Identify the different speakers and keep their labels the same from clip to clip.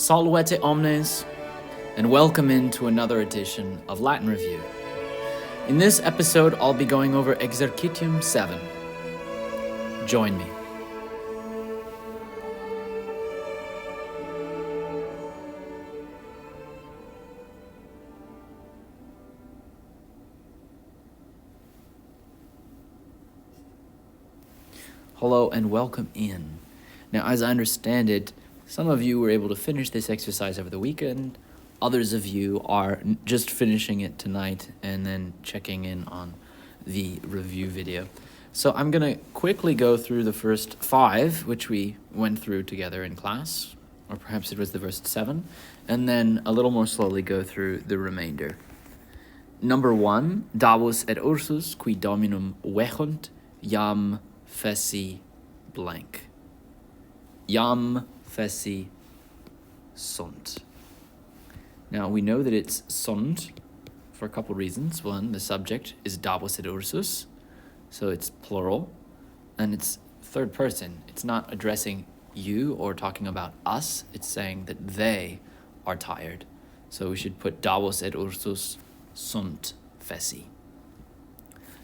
Speaker 1: Salvete omnes, and welcome into another edition of Latin Review. In this episode, I'll be going over Exercitium 7. Join me. Hello and welcome in. Now, as I understand it, some of you were able to finish this exercise over the weekend. Others of you are just finishing it tonight and then checking in on the review video. So I'm going to quickly go through the first 5, which we went through together in class, or perhaps it was the first 7, and then a little more slowly go through the remainder. Number 1, Davus et Ursus, qui dominum vehont, jam feci blank. Jam feci sunt. Now we know that it's sunt for a couple reasons. One, the subject is Davus et Ursus, so it's plural, and it's third person. It's not addressing you or talking about us. It's saying that they are tired. So we should put Davus et Ursus sunt feci.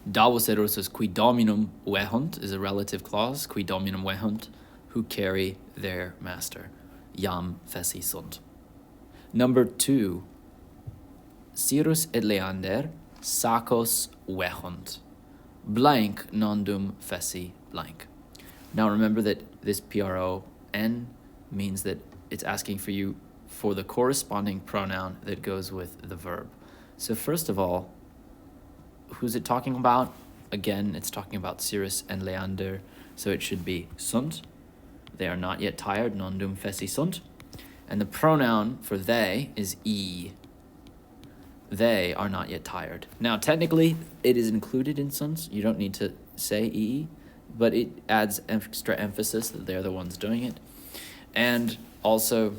Speaker 1: Davus et Ursus qui dominum vehont is a relative clause, qui dominum vehont, who carry their master. Jam feci sunt. Number 2, Cyrus et Leander sacos vehont. Blank nondum feci blank. Now remember that this PRON means that it's asking for you for the corresponding pronoun that goes with the verb. So first of all, who's it talking about? Again, it's talking about Cyrus and Leander, so it should be sunt. They are not yet tired, nondum feci sunt. And the pronoun for they is e. They are not yet tired. Now, technically, it is included in sunt. You don't need to say e, but it adds extra emphasis that they're the ones doing it. And also,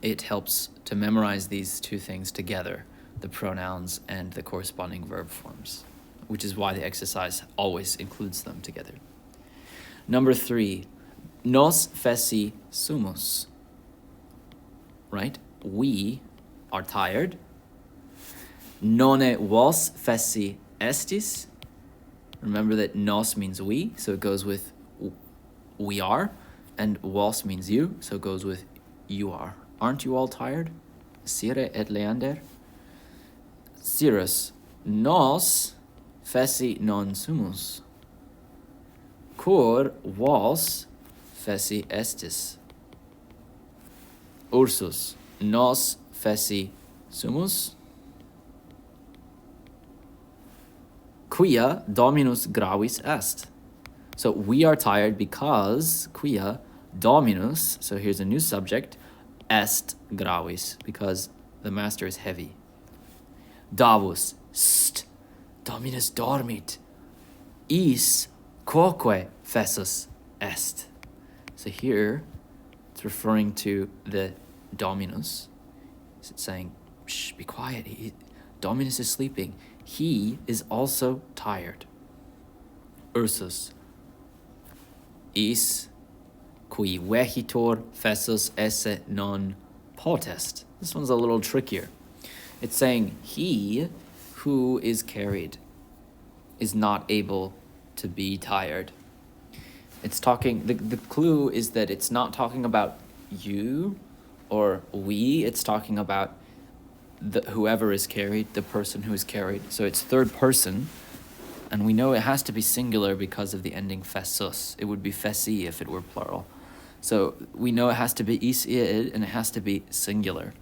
Speaker 1: it helps to memorize these two things together, the pronouns and the corresponding verb forms, which is why the exercise always includes them together. Number 3, nos feci sumus. Right? We are tired. None vos feci estis. Remember that nos means we, so it goes with we are, and vos means you, so it goes with you are. Aren't you all tired? Cire et Leander. Cyrus, nos feci non sumus. Cur vos feci estis. Ursus, nos feci sumus. Quia dominus gravis est. So we are tired because quia dominus, so here's a new subject, est gravis, because the master is heavy. Davus, st, dominus dormit. Is quoque fessus est. So here, it's referring to the dominus. It's saying, shh, be quiet. Dominus is sleeping. He is also tired. Ursus, is qui vehitor fessus esse non potest. This one's a little trickier. It's saying he who is carried is not able to be tired. It's talking, the clue is that it's not talking about you or we, it's talking about whoever is carried, the person who is carried. So it's third person, and we know it has to be singular because of the ending fessus. It would be feci if it were plural. So we know it has to be is id, and it has to be singular.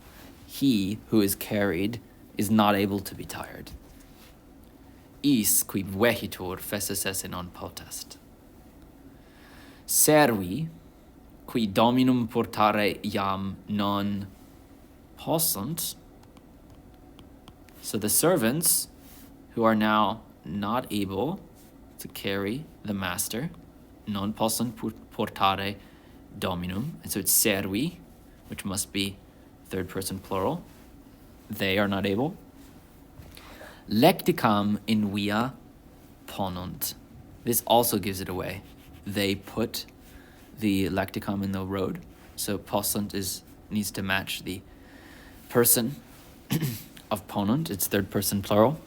Speaker 1: He who is carried is not able to be tired. Is qui vehitur fessus esse non potest. Servi, qui dominum portare jam non possunt. So the servants who are now not able to carry the master, non possunt portare dominum. And so it's servi, which must be third person plural. They are not able. Lecticam in via ponunt. This also gives it away. They put the lecticam in the road. So possunt is needs to match the person of ponent. It's third person plural.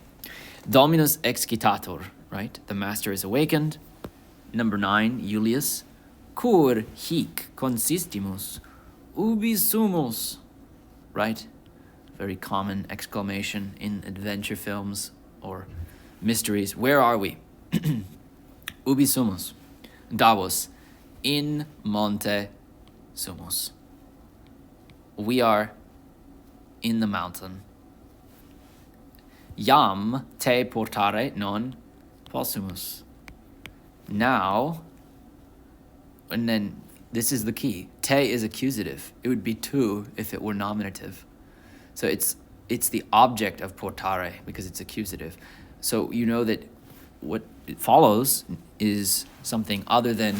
Speaker 1: Dominus excitator, right? The master is awakened. Number 9, Julius. Cur hic consistimus, ubi sumus, right? Very common exclamation in adventure films or mysteries. Where are we? Ubi sumus. Davos. In monte sumus. We are in the mountain. Jam te portare non possumus. Now, and then this is the key. Te is accusative. It would be tu if it were nominative. So it's the object of portare because it's accusative. So you know that what it follows is something other than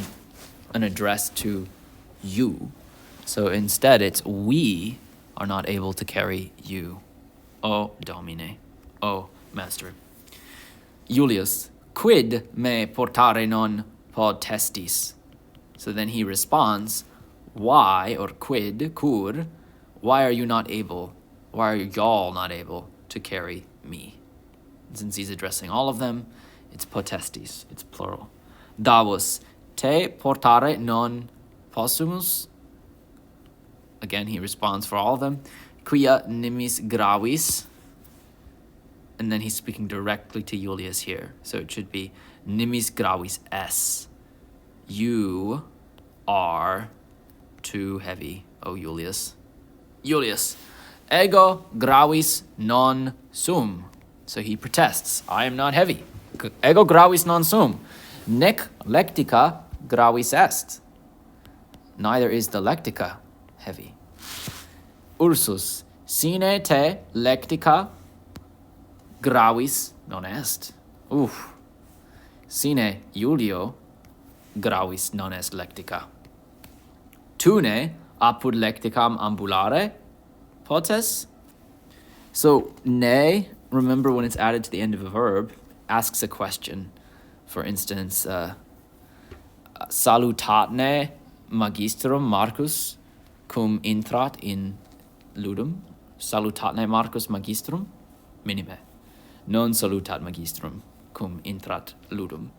Speaker 1: an address to you. So instead it's we are not able to carry you. O Domine. O Master. Julius. Quid me portare non potestis? So then he responds, why, or quid, cur, why are you not able, why are y'all not able to carry me? And since he's addressing all of them, it's potestis, it's plural. Davos, te portare non possumus? Again, he responds for all of them. Quia nimis gravis? And then he's speaking directly to Julius here. So it should be nimis gravis es. You are too heavy, O Julius. Julius, ego gravis non sum. So he protests, I am not heavy. Ego gravis non sum. Nec lectica gravis est. Neither is the lectica heavy. Ursus, sine te lectica gravis non est. Oof. Sine Julio gravis non est lectica. Tune apud lecticam ambulare potes. So ne, remember when it's added to the end of a verb, asks a question. For instance, salutatne magistrum Marcus cum intrat in ludum. Salutatne Marcus magistrum minime. Non salutat magistrum cum intrat ludum.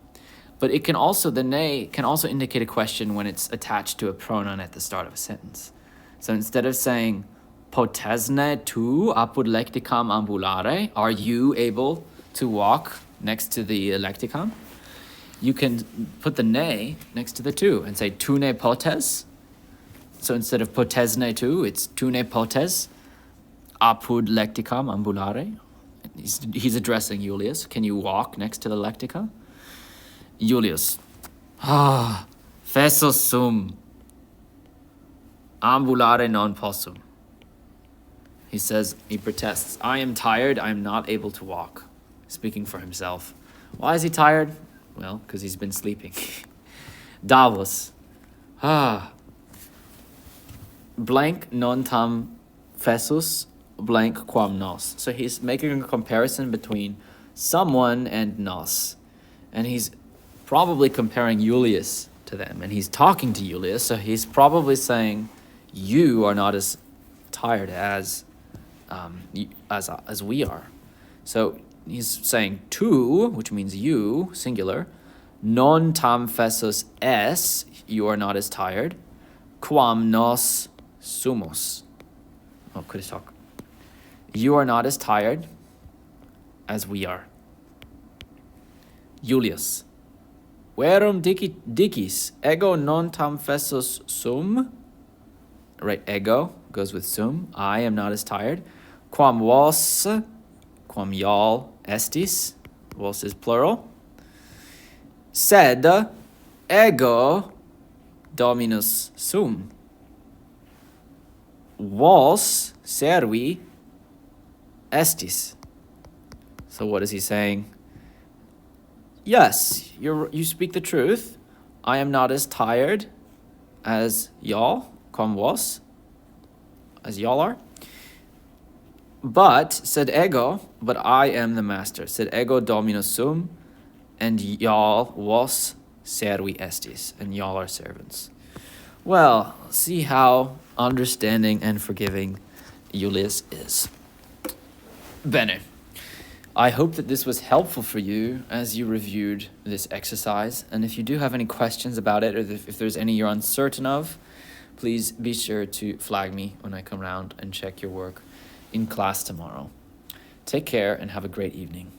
Speaker 1: But it can also, the ne can also indicate a question when it's attached to a pronoun at the start of a sentence. So instead of saying, potesne tu apud lecticam ambulare, are you able to walk next to the lecticam? You can put the ne next to the tu and say, tu ne potes. So instead of potesne tu, it's tu ne potes apud lecticam ambulare. He's addressing Julius. Can you walk next to the lectica? Julius. Fessus sum. Ambulare non possum. He says, he protests, I am tired, I am not able to walk. Speaking for himself. Why is he tired? Well, because he's been sleeping. Davos. Blank non tam fessus blank quam nos. So he's making a comparison between someone and nos. And he's probably comparing Julius to them. And he's talking to Julius, so he's probably saying, you are not as tired as we are. So he's saying tu, which means you, singular. Non tam fessus es, you are not as tired. Quam nos sumus. Oh, could I talk? You are not as tired as we are. Julius. Verum dicis, ego non tam fessus sum. Right, ego goes with sum. I am not as tired. Quam vos, quam y'all estis. Vos is plural. Sed ego dominus sum. Vos servi estis. So what is he saying? Yes, you speak the truth. I am not as tired as y'all, quam vos, as y'all are. But, sed ego, but I am the master. Sed ego dominus sum, and y'all vos servi estis, and y'all are servants. Well, see how understanding and forgiving Julius is. Bene. I hope that this was helpful for you as you reviewed this exercise. And if you do have any questions about it, or if there's any you're uncertain of, please be sure to flag me when I come around and check your work in class tomorrow. Take care and have a great evening.